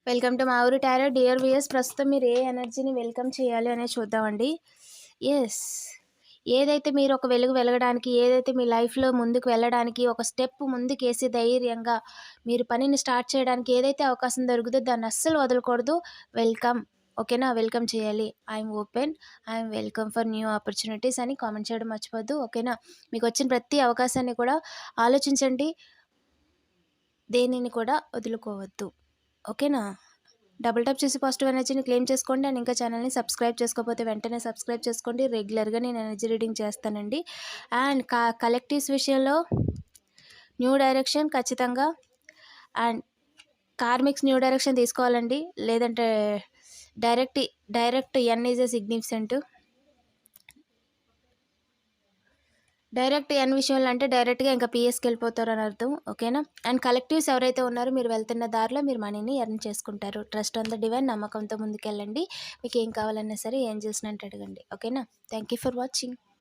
Welcome to మా ఊరి tarot. Dear viewers, ప్రస్తుతం మీరు ఏ ఎనర్జీని వెల్కమ్ చేయాలి అనేది చూద్దామండి. యెస్. ఏదైతే మీరు ఒక వెలుగు వెలగడానికి, ఏదైతే మీ లైఫ్‌లో ముందుకు వెళ్ళడానికి, ఒక స్టెప్ ముందుకేసి ధైర్యంగా మీరు పనిని స్టార్ట్ చేయడానికి ఏదైతే అవకాశం దొరుకుతుందో దాన్ని అస్సలు వదలకూడదు. వెల్కమ్. ఓకేనా? వెల్కమ్ చేయాలి. I'm open, I'm welcome for new opportunities అని కామెంట్ చేయడం మర్చిపోద్దు. ఓకేనా? మీకొచ్చిన ప్రతి అవకాశాన్ని కూడా ఆలోచించండి. దేనిని కూడా వదులుకోవద్దు. ఓకేనా? డబుల్ టాప్ చేసి పాజిటివ్ ఎనర్జీని క్లెయిమ్ చేసుకోండి. అండ్ ఇంకా ఛానల్ని సబ్స్క్రైబ్ చేసుకోకపోతే వెంటనే సబ్స్క్రైబ్ చేసుకోండి. రెగ్యులర్గా నేను ఎనర్జీ రీడింగ్ చేస్తానండి. అండ్ కలెక్టివ్స్ విషయంలో న్యూ డైరెక్షన్ ఖచ్చితంగా, అండ్ కార్మిక్స్ న్యూ డైరెక్షన్ తీసుకోవాలండి. లేదంటే డైరెక్ట్ ఎన్ ఈజ్ ఎ సిగ్నిఫికెంట్. డైరెక్ట్ ఎన్ విషయంలో అంటే డైరెక్ట్గా ఇంకా పిఎస్కి వెళ్ళిపోతారు అని అర్థం. ఓకేనా? అండ్ కలెక్టివ్స్ ఎవరైతే ఉన్నారో మీరు వెళ్తున్న దారిలో మీరు మనీని ఎర్న్ చేసుకుంటారు. ట్రస్ట్ ఆన్ ద డివైన్, నమ్మకంతో ముందుకెళ్ళండి. మీకు ఏం కావాలన్నా సరే ఏంజెల్స్ని అంటే అడగండి. ఓకేనా? Thank you for watching.